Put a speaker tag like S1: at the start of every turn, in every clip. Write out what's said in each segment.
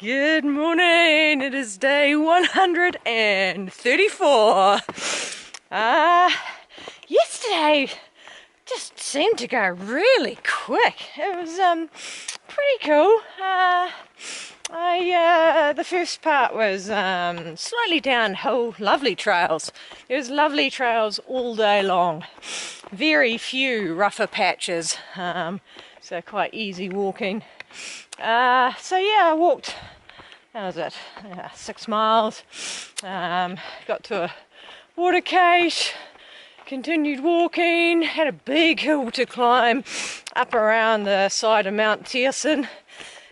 S1: Good morning, it is day 134. Yesterday just seemed to go really quick. It was pretty cool. The first part was slightly downhill, lovely trails. There was lovely trails all day long. Very few rougher patches, so quite easy walking. I walked, how was it, 6 miles, got to a water cache, continued walking, had a big hill to climb up around the side of Mount Thierson,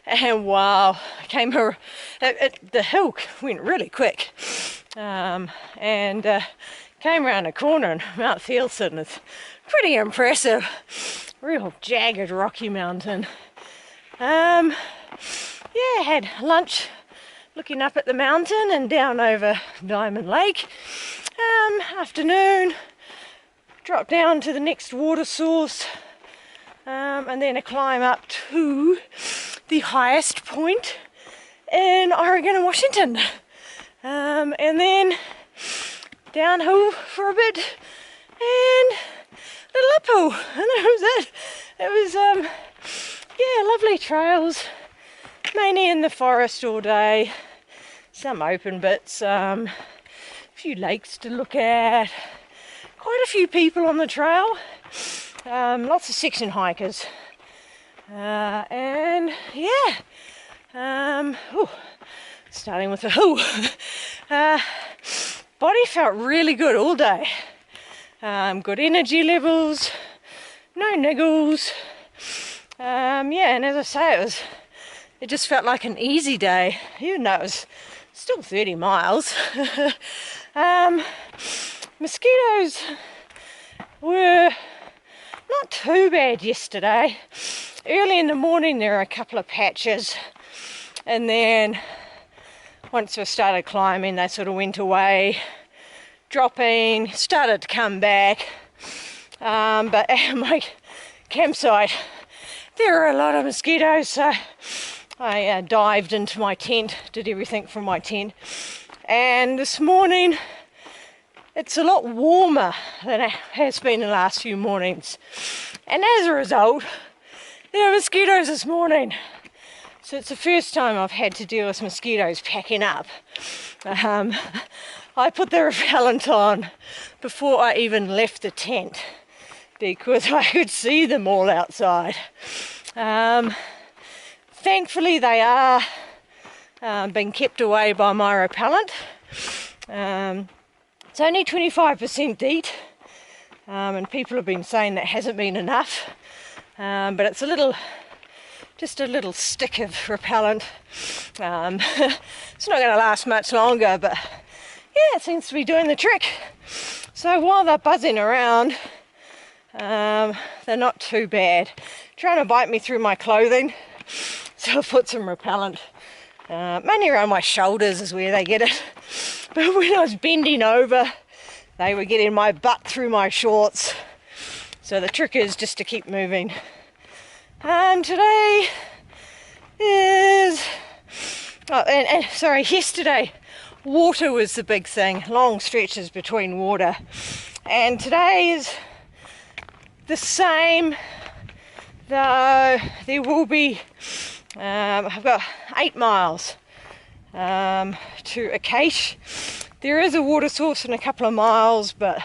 S1: and wow, the hill went really quick, and came around a corner, and Mount Thierson is pretty impressive, real jagged rocky mountain. Had lunch looking up at the mountain and down over Diamond Lake. Afternoon, dropped down to the next water source, and then a climb up to the highest point in Oregon and Washington. And then downhill for a bit and a little uphill, and that was it. It was lovely trails, mainly in the forest all day, some open bits, a few lakes to look at, quite a few people on the trail, lots of section hikers, starting with the hill. Body felt really good all day, good energy levels, no niggles. And as I say, it just felt like an easy day, even though it was still 30 miles. Mosquitoes were not too bad yesterday. Early in the morning there were a couple of patches, and then once we started climbing they sort of went away, dropping, started to come back. But at my campsite there are a lot of mosquitoes, so I dived into my tent, did everything from my tent, and this morning it's a lot warmer than it has been the last few mornings, and as a result there are mosquitoes this morning. So it's the first time I've had to deal with mosquitoes packing up. I put the repellent on before I even left the tent because I could see them all outside. Thankfully they are being kept away by my repellent. It's only 25% DEET, and people have been saying that hasn't been enough, but it's just a little stick of repellent. It's not going to last much longer, but yeah, it seems to be doing the trick. So while they're buzzing around, they're not too bad. Trying to bite me through my clothing, so I've put some repellent. Mainly around my shoulders is where they get it. But when I was bending over, they were getting my butt through my shorts. So the trick is just to keep moving. Today is... yesterday water was the big thing. Long stretches between water. And today is the same, though there will be, I've got 8 miles to a cache. There is a water source in a couple of miles, but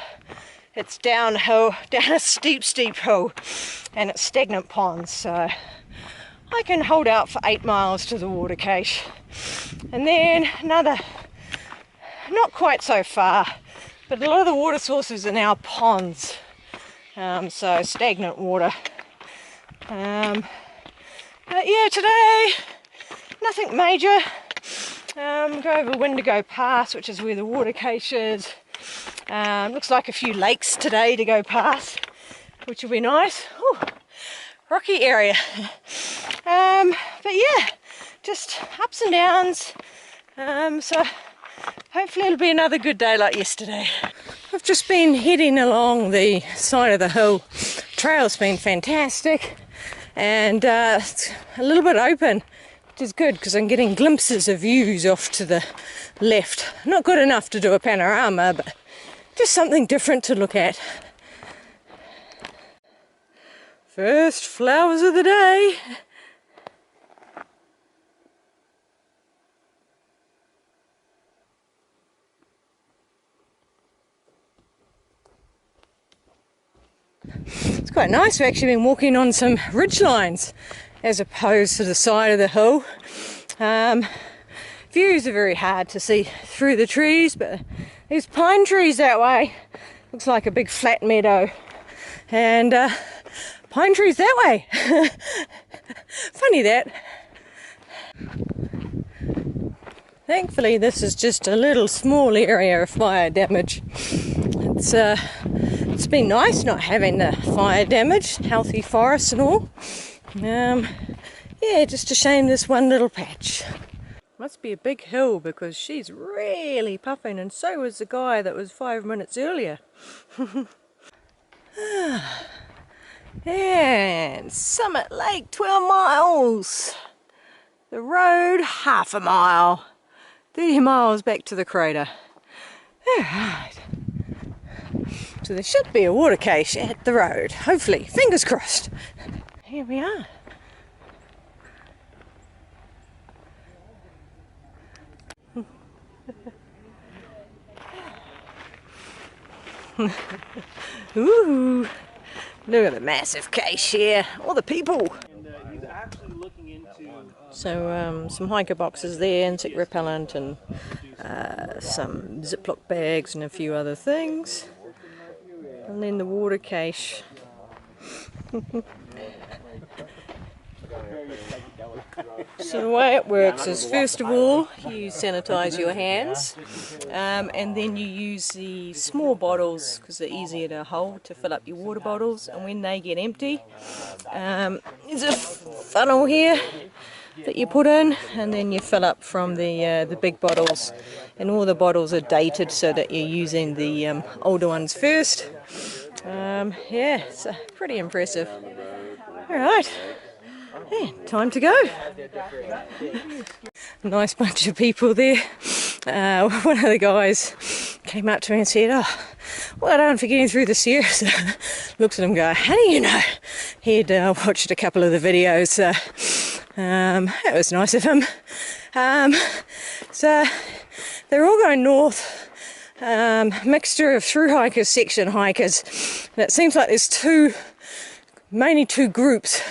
S1: it's downhill, down a steep hill, and it's stagnant ponds, so I can hold out for 8 miles to the water cache. And then another, not quite so far, but a lot of the water sources are now ponds. So stagnant water. But yeah, today nothing major. Go over Wendigo Pass, which is where the water cache is. Looks like a few lakes today to go past, which will be nice. Ooh, rocky area. But yeah, just ups and downs. So hopefully it'll be another good day like yesterday. I've just been heading along the side of the hill. Trail's been fantastic, and it's a little bit open. which is good because I'm getting glimpses of views off to the left. Not good enough to do a panorama, but just something different to look at. First flowers of the day. It's quite nice. We've actually been walking on some ridge lines as opposed to the side of the hill. Views are very hard to see through the trees, but there's pine trees that way. Looks like a big flat meadow, and pine trees that way. Funny that. Thankfully this is just a little small area of fire damage. It's been nice not having the fire damage, healthy forests and all. Yeah, just a shame this one little patch. Must be a big hill because she's really puffing, and so was the guy that was 5 minutes earlier. And Summit Lake, 12 miles. The road, half a mile. 30 miles back to the crater. Alright. So there should be a water cache at the road, hopefully, fingers crossed. Here we are. Ooh, look at the massive cache here, all the people. So some hiker boxes there, insect repellent, and some Ziploc bags and a few other things. And then the water cache. So the way it works is, first of all, you sanitize your hands, and then you use the small bottles because they're easier to hold to fill up your water bottles. And when they get empty, there's a funnel here that you put in, and then you fill up from the big bottles. And all the bottles are dated so that you're using the older ones first. Yeah, it's pretty impressive. All right. Yeah, time to go. Nice bunch of people there. One of the guys came up to me and said, "Oh, well done for getting through this year." So looks at him going, "How do you know?" He'd watched a couple of the videos. That was nice of him. So they're all going north. Mixture of through hikers, section hikers. And it seems like there's mainly two groups.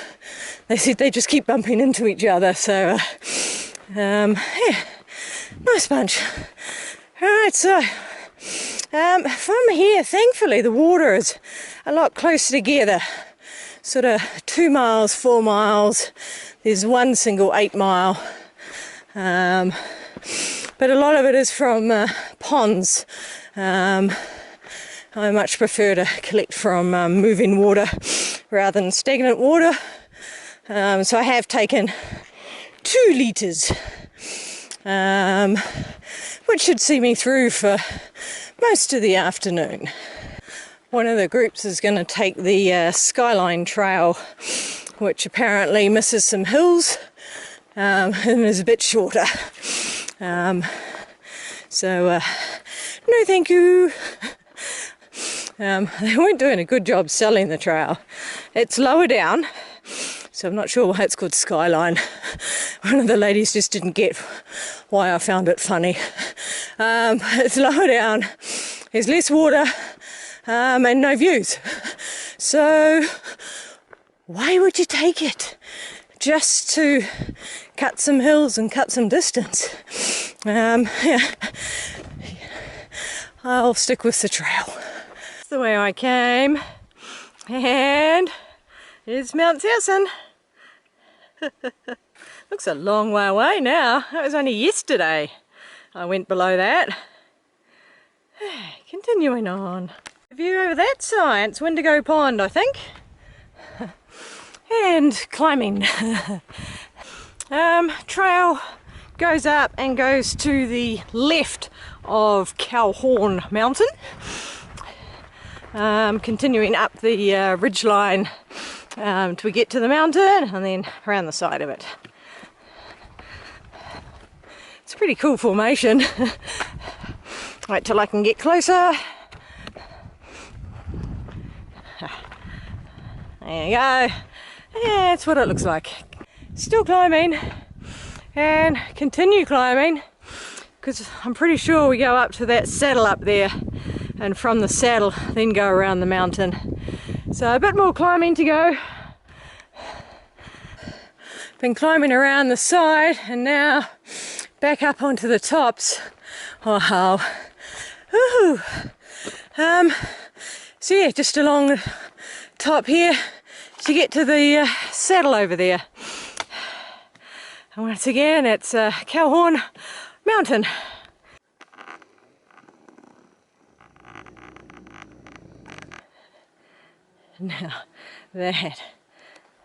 S1: They said they just keep bumping into each other, so yeah, nice bunch. Alright, so from here, thankfully the water is a lot closer together, sort of 2 miles, 4 miles. There's one single 8 mile, but a lot of it is from ponds. I much prefer to collect from moving water rather than stagnant water. So I have taken 2 litres, which should see me through for most of the afternoon. One of the groups is going to take the Skyline Trail, which apparently misses some hills and is a bit shorter. So no thank you. They weren't doing a good job selling the trail. It's lower down, so I'm not sure why it's called Skyline. One of the ladies just didn't get why I found it funny. It's lower down, there's less water, and no views. So why would you take it? Just to cut some hills and cut some distance. Yeah. I'll stick with the trail. That's the way I came, and it's Mount Towson. Looks a long way away now. That was only yesterday I went below that. Continuing on. The view over that side, it's Wendigo Pond, I think. And climbing. Trail goes up and goes to the left of Calhorn Mountain. Continuing up the ridge line till we get to the mountain, and then around the side of it. It's a pretty cool formation. Wait till I can get closer. There you go. Yeah, that's what it looks like. Still climbing and continue climbing, because I'm pretty sure we go up to that saddle up there, and from the saddle then go around the mountain. So a bit more climbing to go. Been climbing around the side and now back up onto the tops. Wow. Woohoo. So yeah, just along the top here to get to the saddle over there. And once again, it's Calhorn Mountain. Now that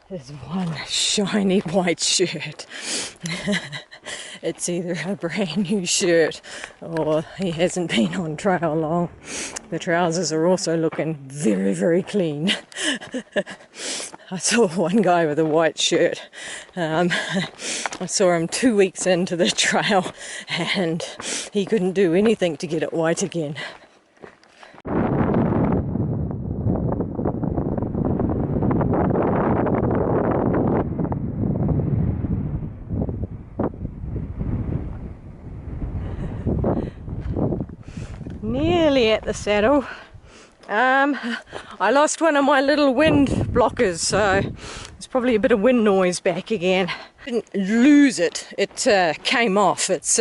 S1: is one shiny white shirt. It's either a brand new shirt or he hasn't been on trail long. The trousers are also looking very, very clean. I saw one guy with a white shirt. I saw him 2 weeks into the trail and he couldn't do anything to get it white again. Nearly at the saddle. I lost one of my little wind blockers, so there's probably a bit of wind noise back again. Didn't lose it, it came off. It's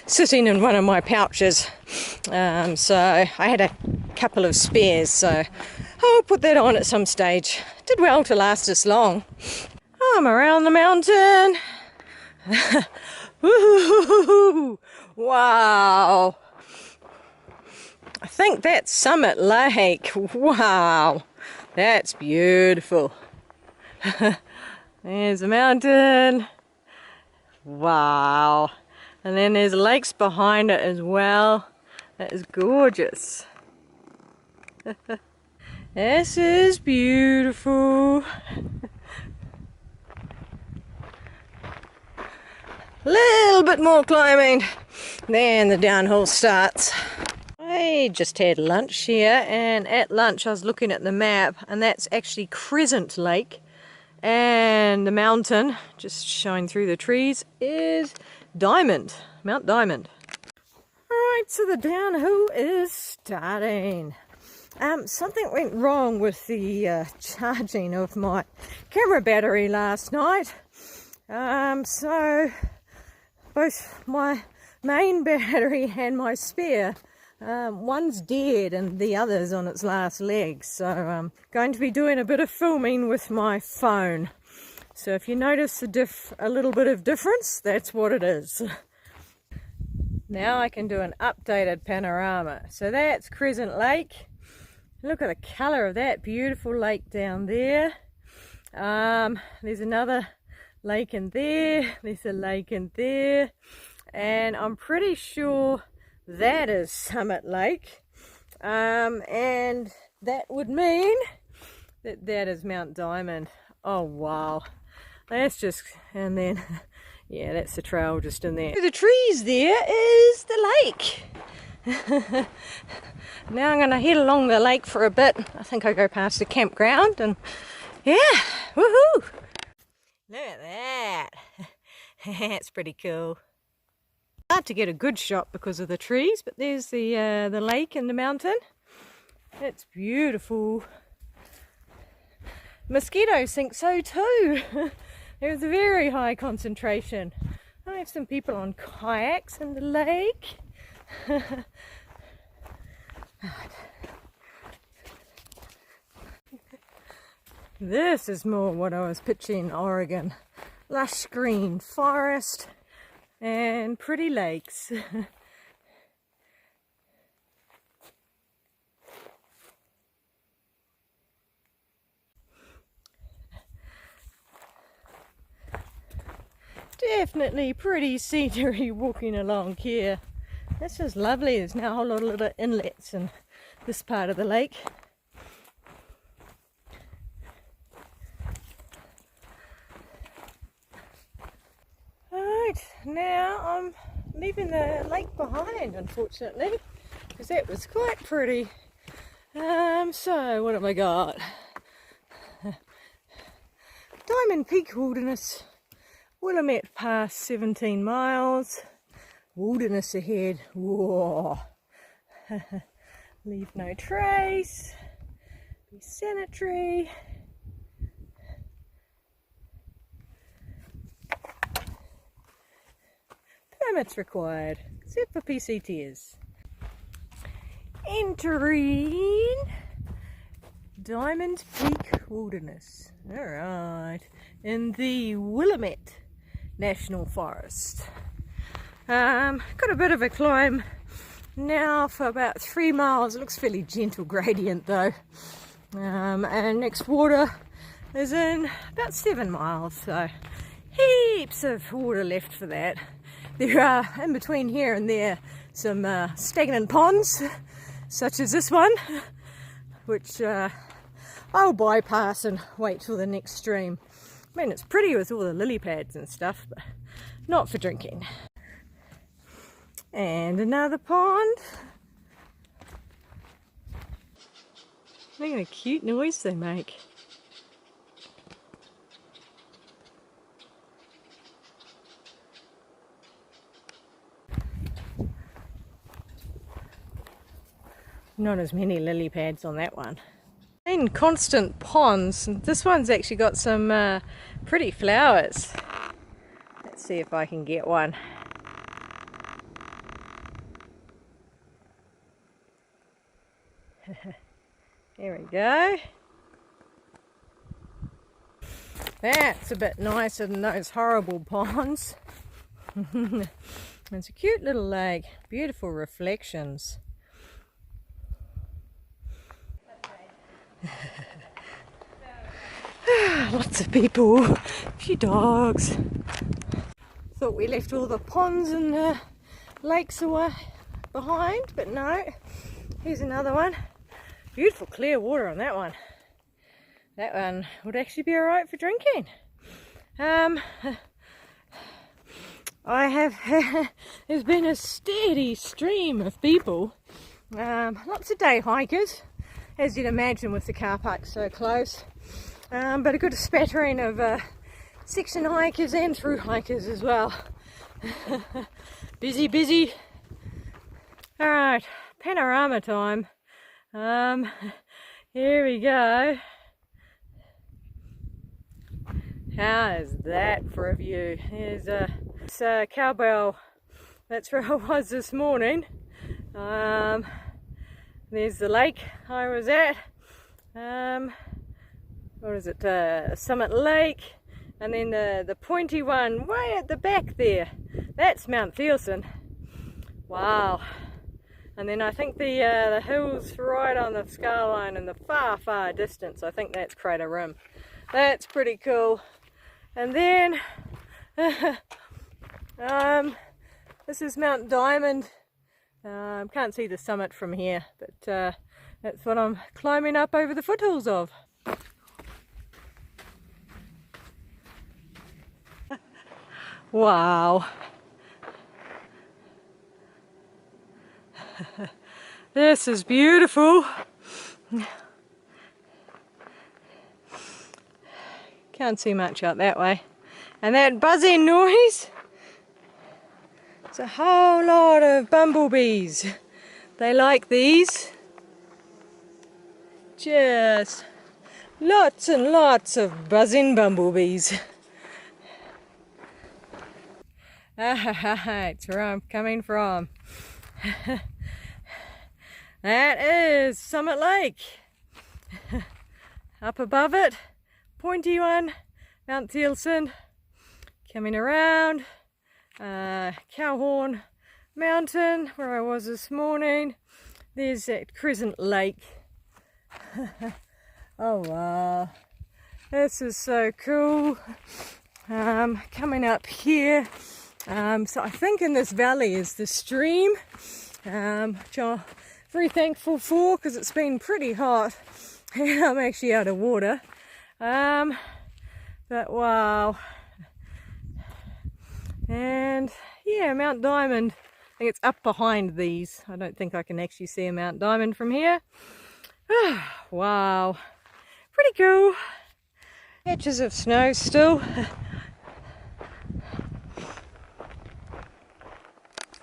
S1: sitting in one of my pouches, so I had a couple of spares, so I'll put that on at some stage. Did well to last us long. I'm around the mountain. Woohoo! Wow! I think that's Summit Lake. Wow, that's beautiful. There's a mountain. Wow. And then there's lakes behind it as well. That is gorgeous. This is beautiful. Little bit more climbing, then the downhill starts. I just had lunch here, and at lunch I was looking at the map, and that's actually Crescent Lake, and the mountain just showing through the trees is Diamond, Mount Diamond. Alright, so the downhill is starting. Something went wrong with the charging of my camera battery last night, so both my main battery and my spare, one's dead and the other's on its last legs, so I'm going to be doing a bit of filming with my phone. So if you notice a little bit of difference, that's what it is. Now I can do an updated panorama. So that's Crescent Lake. Look at the colour of that beautiful lake down there. There's another lake in there, there's a lake in there, and I'm pretty sure that is Summit Lake, and that would mean that that is Mount Diamond. Oh wow, that's just, and then yeah, that's the trail just in there. The trees there is the lake. Now I'm going to head along the lake for a bit. I think I'll go past the campground and yeah, woohoo! Look at that. That's pretty cool. Hard to get a good shot because of the trees, but there's the lake and the mountain. It's beautiful. Mosquitoes think so too. There's a very high concentration. I have some people on kayaks in the lake. This is more what I was picturing in Oregon. Lush green forest and pretty lakes. Definitely pretty scenery walking along here. This is lovely. There's now a whole lot of inlets in this part of the lake. Alright, now I'm leaving the lake behind, unfortunately, because that was quite pretty. So what have I got? Diamond Peak Wilderness, Willamette Pass 17 miles, wilderness ahead, whoa. Leave no trace, be sanitary. Permits required, except for PCTs. Entering Diamond Peak Wilderness. Alright, in the Willamette National Forest. Got a bit of a climb now for about 3 miles. It looks fairly gentle gradient though. And next water is in about 7 miles, so heaps of water left for that. There are, in between here and there, some stagnant ponds, such as this one, which I'll bypass and wait till the next stream. I mean, it's pretty with all the lily pads and stuff, but not for drinking. And another pond. Look at the cute noise they make. Not as many lily pads on that one. In constant ponds, this one's actually got some pretty flowers. Let's see if I can get one. There we go. That's a bit nicer than those horrible ponds. It's a cute little lake, beautiful reflections. Lots of people, a few dogs. Thought we left all the ponds and the lakes away behind, but no. Here's another one. Beautiful clear water on that one. That one would actually be alright for drinking. There's been a steady stream of people, lots of day hikers, as you'd imagine with the car park so close, but a good spattering of section hikers and through hikers as well. Busy, busy. Alright, panorama time. Here we go. How is that for a view? There's a cowbell. That's where I was this morning. There's the lake I was at. What is it? Summit Lake. And then the pointy one way at the back there. That's Mount Thielsen. Wow. And then I think the hills right on the skyline in the far, far distance, I think that's Crater Rim. That's pretty cool. And then this is Mount Diamond. Can't see the summit from here, but that's what I'm climbing up over the foothills of. Wow. This is beautiful. Can't see much out that way. And that buzzing noise, it's a whole lot of bumblebees. They like these. Just lots and lots of buzzing bumblebees. It's where I'm coming from. That is Summit Lake. Up above it, pointy one, Mount Thielsen. Coming around, Cowhorn Mountain, where I was this morning. There's that Crescent Lake. Oh wow, this is so cool. Coming up here, so I think in this valley is the stream, which I'm very thankful for because it's been pretty hot and I'm actually out of water. But wow. And Yeah, Mount Diamond. I think it's up behind these. I don't think I can actually see a Mount Diamond from here. Wow, pretty cool. Patches of snow still.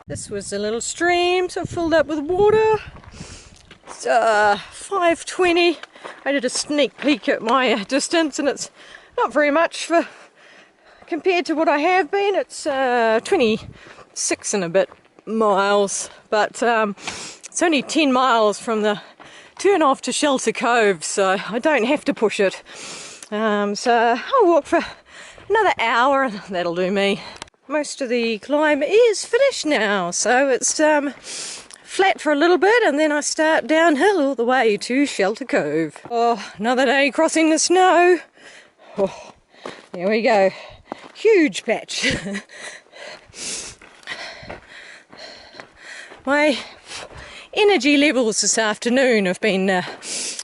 S1: This was a little stream, so filled up with water. It's 5:20. I did a sneak peek at my distance, and it's not very much for compared to what I have been. It's 26 and a bit miles, but it's only 10 miles from the turn off to Shelter Cove, so I don't have to push it. So I'll walk for another hour, and that'll do me. Most of the climb is finished now, so it's flat for a little bit, and then I start downhill all the way to Shelter Cove. Oh, another day crossing the snow. Oh, there we go. Huge patch. My energy levels this afternoon have been a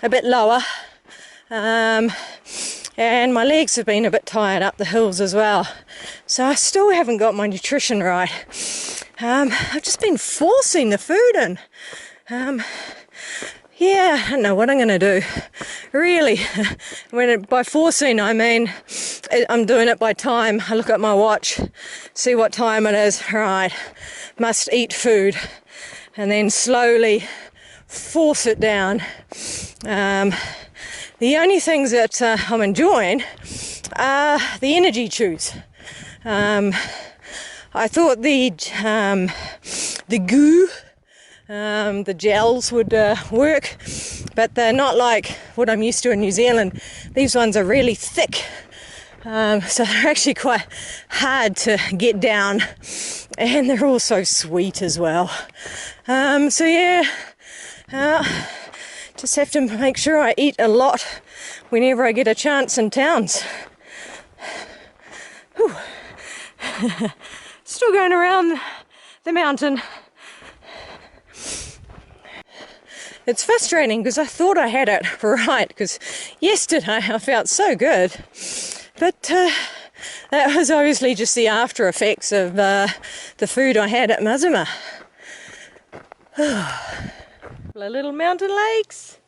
S1: bit lower, and my legs have been a bit tired up the hills as well, so I still haven't got my nutrition right. I've just been forcing the food in. Yeah, I don't know what I'm going to do, really. By forcing, I mean I'm doing it by time. I look at my watch, see what time it is, right, must eat food, and then slowly force it down. The only things that I'm enjoying are the energy chews. I thought the goo, the gels would work, but they're not like what I'm used to in New Zealand. These ones are really thick, so they're actually quite hard to get down, and they're also sweet as well. So yeah, just have to make sure I eat a lot whenever I get a chance in towns. Whew. Still going around the mountain. It's frustrating because I thought I had it right, because yesterday I felt so good, but that was obviously just the after effects of the food I had at Mazuma. The little mountain lakes.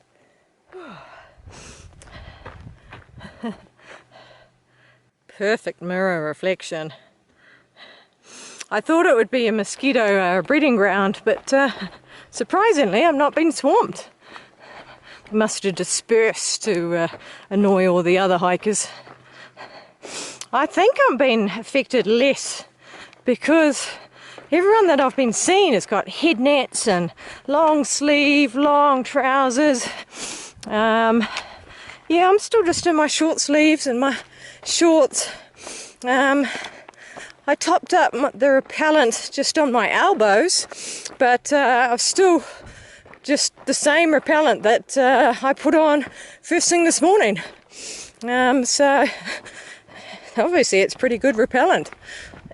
S1: Perfect mirror reflection. I thought it would be a mosquito breeding ground, but surprisingly I've not been swamped. They must have dispersed to annoy all the other hikers. I think I'm being affected less because everyone that I've been seeing has got head nets and long sleeve, long trousers. Yeah, I'm still just in my short sleeves and my shorts. I topped up the repellent just on my elbows, but I've still just the same repellent that I put on first thing this morning. So obviously it's pretty good repellent.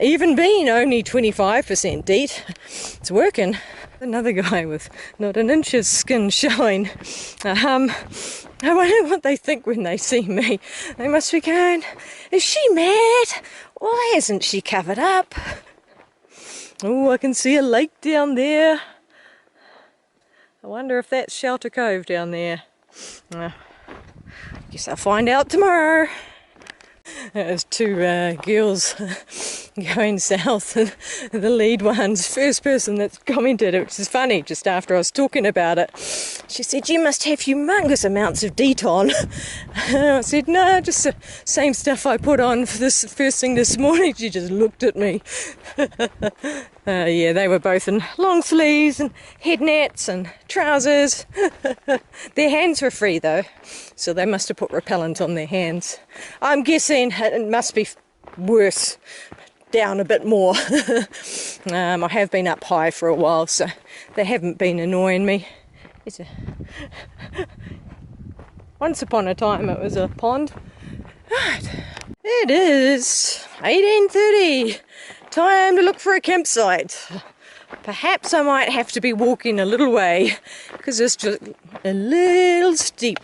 S1: Even being only 25% DEET, it's working. Another guy with not an inch's skin showing. I wonder what they think when they see me. They must be going, is she mad? Why isn't she covered up? Oh, I can see a lake down there. I wonder if that's Shelter Cove down there. Guess I'll find out tomorrow. There's two girls going south, and the lead one's first person that's commented, which is funny, just after I was talking about it. She said, you must have humongous amounts of DEET on. I said, no, just the same stuff I put on for this first thing this morning. She just looked at me. Yeah, they were both in long sleeves and head nets and trousers. Their hands were free though, so they must have put repellent on their hands. I'm guessing it must be worse down a bit more. I have been up high for a while, so they haven't been annoying me. Once upon a time it was a pond. Right, it is 18:30. Time to look for a campsite. Perhaps I might have to be walking a little way because it's just a little steep.